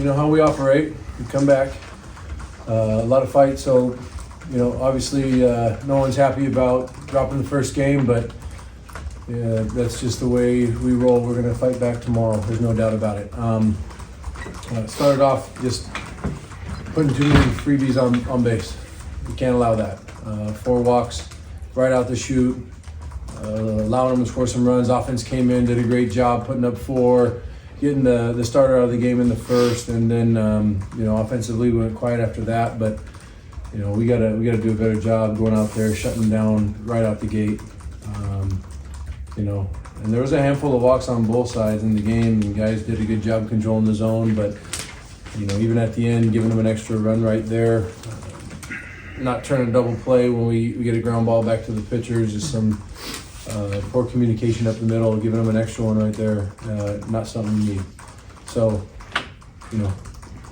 know how we operate. We come back, a lot of fights. So, you know, obviously no one's happy about dropping the first game, but yeah, that's just the way we roll. We're going to fight back tomorrow. There's no doubt about it. Started off just putting too many freebies on base. We can't allow that. 4 walks right out the chute, allowing them to score some runs. Offense came in, did a great job putting up 4, getting the starter out of the game in the first, and then you know, offensively we went quiet after that. But you know, we gotta do a better job going out there, shutting them down right out the gate. You know, and there was a handful of walks on both sides in the game, and guys did a good job controlling the zone. But you know, even at the end, giving them an extra run right there, not turning a double play when we get a ground ball back to the pitchers, just some poor communication up the middle, giving them an extra one right there, not something we need. So, you know,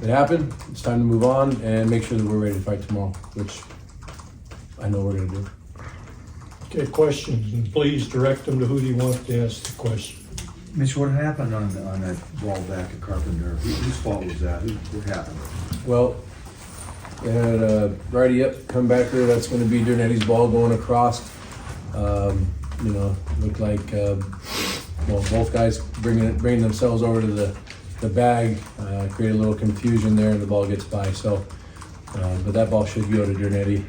it happened. It's time to move on and make sure that we're ready to fight tomorrow, which I know we're going to do. Okay, questions, and please direct them to who you want to ask the question. Mitch, what happened on that ball back at Carpenter? Whose fault was that? What happened? Well, they had a righty up, come back there. That's going to be Dernetti's ball going across. You know, looked like well, both guys bringing themselves over to the bag, create a little confusion there, and the ball gets by. So, but that ball should go to Dernetti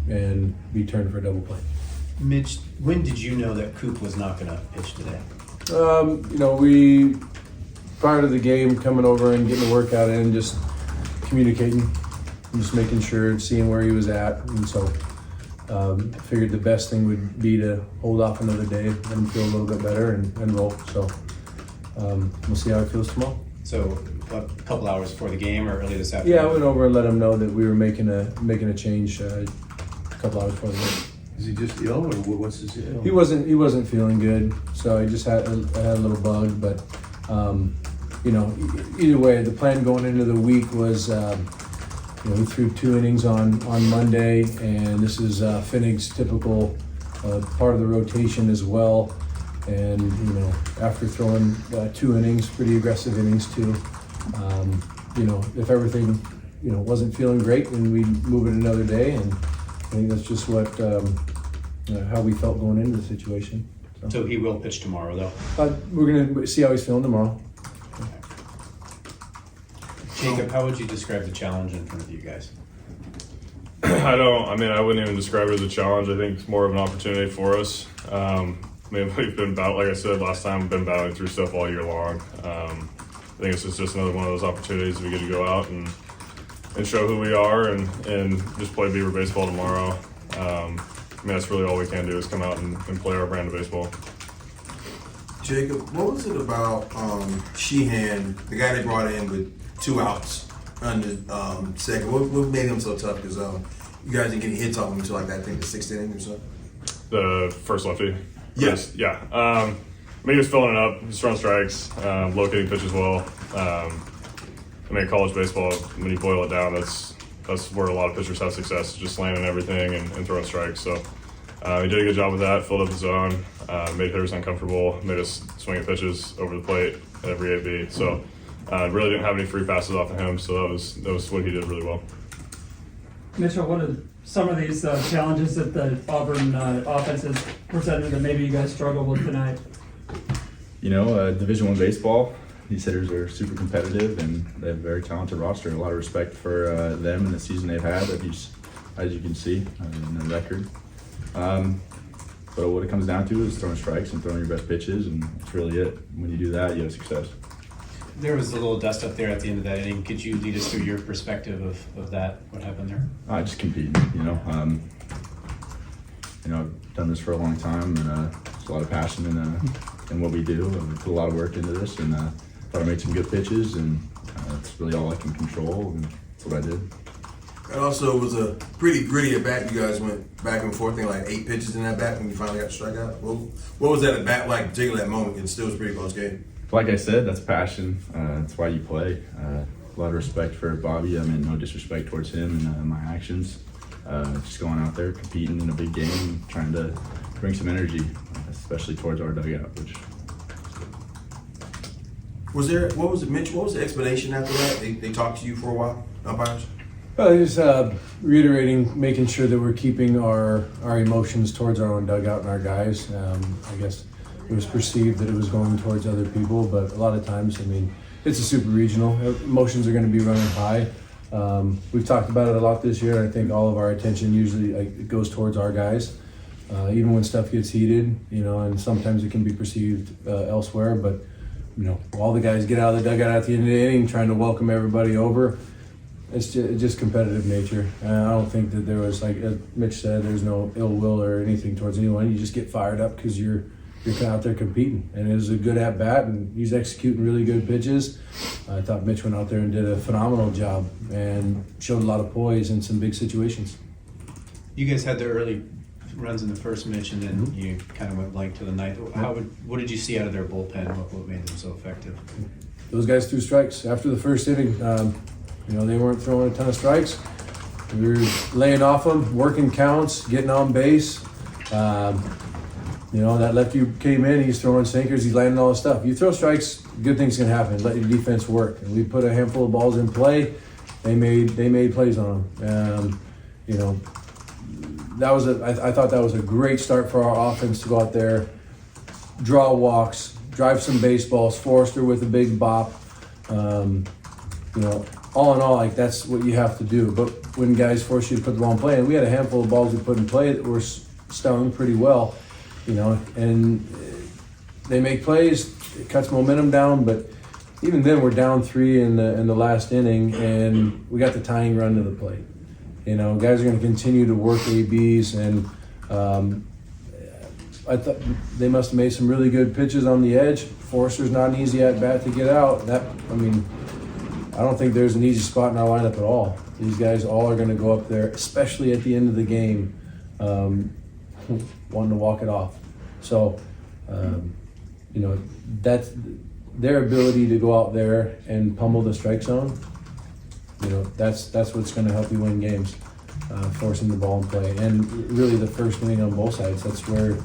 and be turned for a double play. Mitch, when did you know that Coop was not going to pitch today? You know, we prior to the game coming over and getting the workout in, just communicating, just making sure, seeing where he was at, and so figured the best thing would be to hold off another day, let him feel a little bit better and roll. So we'll see how it feels tomorrow. So a couple hours before the game or early this afternoon? Yeah, I went over and let him know that we were making a change a couple hours before the game. Is he just ill, or what's his ill? He wasn't feeling good, so I just had a little bug. But you know, either way, the plan going into the week was you know, we threw 2 innings on Monday, and this is Finnig's typical part of the rotation as well. And you know, after throwing 2 innings, pretty aggressive innings too, you know, if everything wasn't feeling great, then we'd move it another day. And I think that's just what how we felt going into the situation. So he will pitch tomorrow, though? We're going to see how he's feeling tomorrow. Jacob, how would you describe the challenge in front of you guys? I wouldn't even describe it as a challenge. I think it's more of an opportunity for us. We've been like I said last time, we've been battling through stuff all year long. I think this is just another one of those opportunities we get to go out and show who we are and just play Beaver baseball tomorrow. That's really all we can do is come out and play our brand of baseball. Jacob, what was it about Sheehan, the guy they brought in with 2 outs on the second? What made him so tough? Because you guys didn't get any hits off him until like that, I think the 6th inning or so. The first lefty? Yes. Yeah. He was filling it up. He's throwing strikes, locating pitches well. College baseball, when you boil it down, that's where a lot of pitchers have success, just landing everything and throwing strikes. So he did a good job with that, filled up the zone, made hitters uncomfortable, made us swing at pitches over the plate at every AB. So really didn't have any free passes off of him, so that was what he did really well. Mitchell, what are some of these challenges that the Auburn offense has presented that maybe you guys struggle with tonight? You know, Division I baseball, these hitters are super competitive and they have a very talented roster. A lot of respect for them and the season they've had, as you can see in the record. But what it comes down to is throwing strikes and throwing your best pitches, and that's really it. When you do that, you have success. There was a little dust up there at the end of that inning. Could you lead us through your perspective of that, what happened there? Just competing, you know. I've done this for a long time, and there's a lot of passion in what we do. We put a lot of work into this, and thought I made some good pitches, and that's really all I can control, and that's what I did. And also, it was a pretty gritty at bat. You guys went back and forth, I think like 8 pitches in that bat when you finally got the strikeout. What was that at bat like, particularly that moment? It still was a pretty close game. Like I said, that's passion. That's why you play. A lot of respect for Bobby. No disrespect towards him and my actions. Just going out there, competing in a big game, trying to bring some energy, especially towards our dugout. What was it, Mitch? What was the explanation after that? They talked to you for a while, umpires? Well, just reiterating, making sure that we're keeping our emotions towards our own dugout and our guys. I guess it was perceived that it was going towards other people, but a lot of times, I mean, it's a super regional. Emotions are going to be running high. We've talked about it a lot this year, and I think all of our attention usually it goes towards our guys. Even when stuff gets heated, and sometimes it can be perceived elsewhere, but all the guys get out of the dugout at the end of the inning trying to welcome everybody over. It's just competitive nature. I don't think that there was, like Mitch said, there's no ill will or anything towards anyone. You just get fired up because you're out there competing. And it was a good at-bat, and he's executing really good pitches. I thought Mitch went out there and did a phenomenal job and showed a lot of poise in some big situations. You guys had the early runs in the first, Mitch, and then you kind of went blank to the ninth. What did you see out of their bullpen? What made them so effective? Those guys threw strikes after the first inning. They weren't throwing a ton of strikes. We were laying off them, working counts, getting on base. That lefty came in, he's throwing sinkers, he's landing all this stuff. You throw strikes, good things can happen. Let your defense work. And we put a handful of balls in play. They made plays on them. I thought that was a great start for our offense to go out there, draw walks, drive some baseballs. Forrester with a big bop. All in all, like that's what you have to do. But when guys force you to put the ball in play, and we had a handful of balls we put in play that were stung pretty well, and they make plays, it cuts momentum down. But even then, we're down 3 in the last inning, and we got the tying run to the plate. Guys are going to continue to work ABs, and I thought they must have made some really good pitches on the edge. Forrester's not an easy at bat to get out. I don't think there's an easy spot in our lineup at all. These guys all are going to go up there, especially at the end of the game, wanting to walk it off. So, that's their ability to go out there and pummel the strike zone. That's what's going to help you win games, forcing the ball in play. And really the first inning on both sides, that's where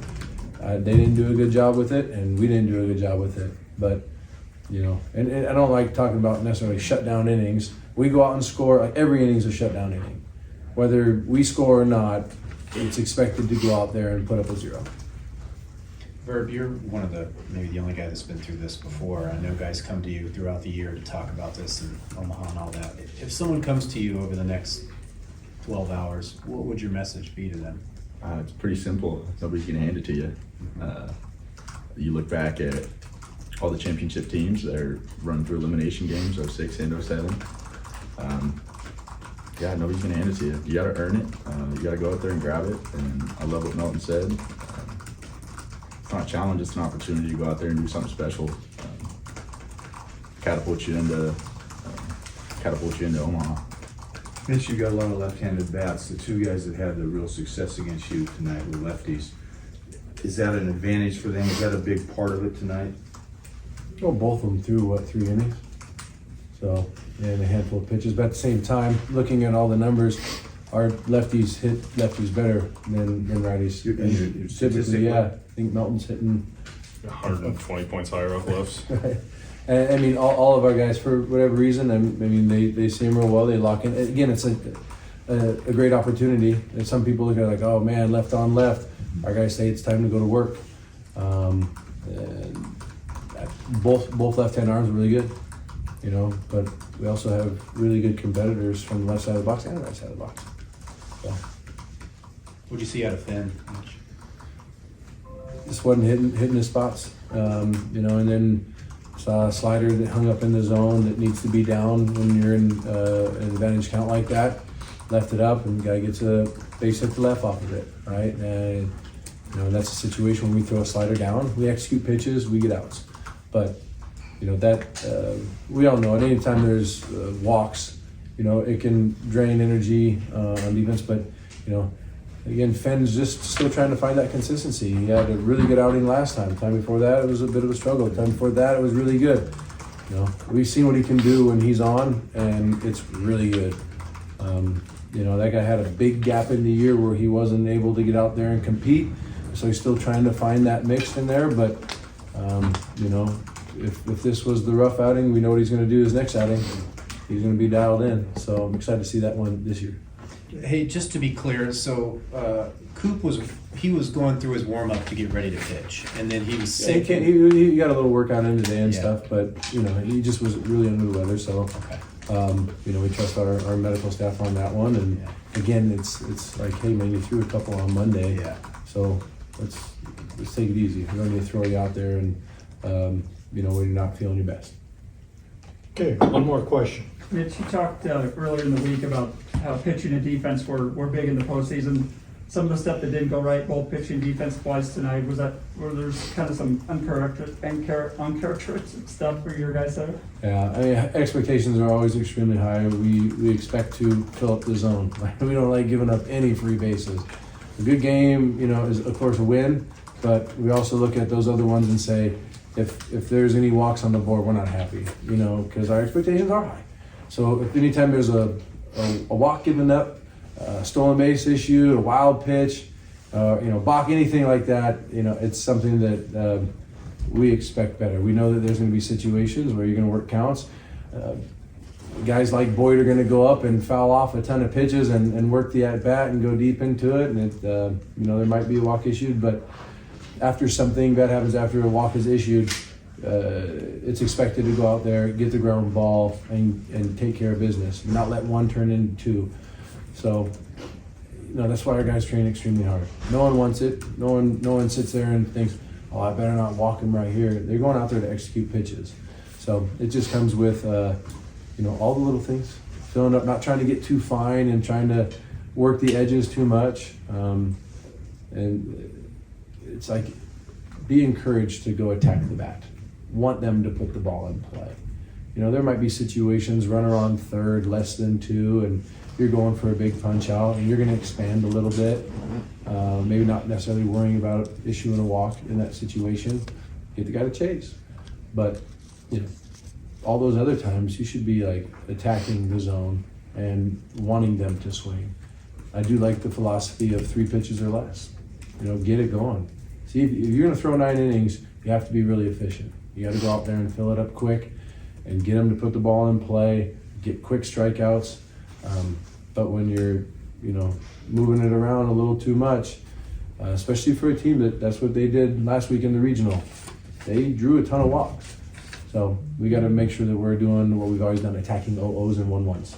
they didn't do a good job with it, and we didn't do a good job with it. But and I don't like talking about necessarily shutdown innings. We go out and score. Like every inning's a shutdown inning. Whether we score or not, it's expected to go out there and put up a 0. Verb, you're maybe the only guy that's been through this before. I know guys come to you throughout the year to talk about this and Omaha and all that. If someone comes to you over the next 12 hours, what would your message be to them? It's pretty simple. Nobody can hand it to you. You look back at all the championship teams that are run through elimination games, 06 and 07. Nobody's gonna hand it to you. You gotta earn it. You gotta go out there and grab it. And I love what Melton said. It's not a challenge, it's an opportunity to go out there and do something special. Catapult you into Omaha. Mitch, you got a lot of left-handed bats. The 2 guys that had the real success against you tonight were lefties. Is that an advantage for them? Is that a big part of it tonight? Well, both of them threw 3 innings, so and a handful of pitches. But at the same time, looking at all the numbers, our lefties hit lefties better than righties. And typically, I think Melton's hitting 120 points higher off lefts. Right. And all of our guys, for whatever reason, they see him real well. They lock in. Again, it's a great opportunity. And some people look at it like, oh man, left on left. Our guys say it's time to go to work. And both left-hand arms are really good, but we also have really good competitors from the left side of the box and the right side of the box. So. What'd you see out of Finn? Just wasn't hitting his spots, and then saw a slider that hung up in the zone that needs to be down when you're in an advantage count like that. Left it up, and the guy gets a base hit to left off of it, right? And that's a situation when we throw a slider down, we execute pitches, we get outs. But we all know it. Anytime there's walks, it can drain energy on defense. But again, Fenn's just still trying to find that consistency. He had a really good outing last time. The time before that, it was a bit of a struggle. The time before that, it was really good. We've seen what he can do when he's on, and it's really good. That guy had a big gap in the year where he wasn't able to get out there and compete. So he's still trying to find that mix in there, but if this was the rough outing, we know what he's going to do his next outing. He's going to be dialed in. So I'm excited to see that one this year. Hey, just to be clear, so Coop was going through his warm up to get ready to pitch, and then he was sick. He got a little workout in today and Yeah. stuff, but he just was really under the weather. So Okay. we trust our medical staff on that one. And Yeah. again, it's like, hey man, you threw a couple on Monday, Yeah. so let's take it easy. We don't need to throw you out there and when you're not feeling your best. Okay, one more question. Mitch, you talked earlier in the week about how pitching and defense were big in the postseason. Some of the stuff that didn't go right, both pitching and defense wise tonight, were there's kind of some uncharacteristic stuff for your guys there? Yeah, I mean, expectations are always extremely high. We expect to fill up the zone. We don't like giving up any free bases. A good game, is of course a win, but we also look at those other ones and say, if there's any walks on the board, we're not happy, because our expectations are high. So if anytime there's a walk given up, a stolen base issued, a wild pitch, balk, anything like that, it's something that we expect better. We know that there's going to be situations where you're going to work counts. Guys like Boyd are going to go up and foul off a ton of pitches and work the at bat and go deep into it, and there might be a walk issued, but after something bad happens after a walk is issued, it's expected to go out there, get the ground ball, and take care of business, not let one turn into two. So, that's why our guys train extremely hard. No one wants it. No one sits there and thinks, oh, I better not walk him right here. They're going out there to execute pitches. So it just comes with, all the little things, filling up, not trying to get too fine and trying to work the edges too much. And it's like, be encouraged to go attack the bat. Want them to put the ball in play. There might be situations, runner on third, less than two, and you're going for a big punch out, and you're going to expand a little bit. Maybe not necessarily worrying about issuing a walk in that situation. Get the guy to chase. But, all those other times, you should be like attacking the zone and wanting them to swing. I do like the philosophy of 3 pitches or less. Get it going. See, if you're going to throw 9 innings, you have to be really efficient. You got to go out there and fill it up quick and get them to put the ball in play, get quick strikeouts. But when you're, moving it around a little too much, especially for a team that's what they did last week in the regional. They drew a ton of walks. So we got to make sure that we're doing what we've always done, attacking 0-0s and 1-1s.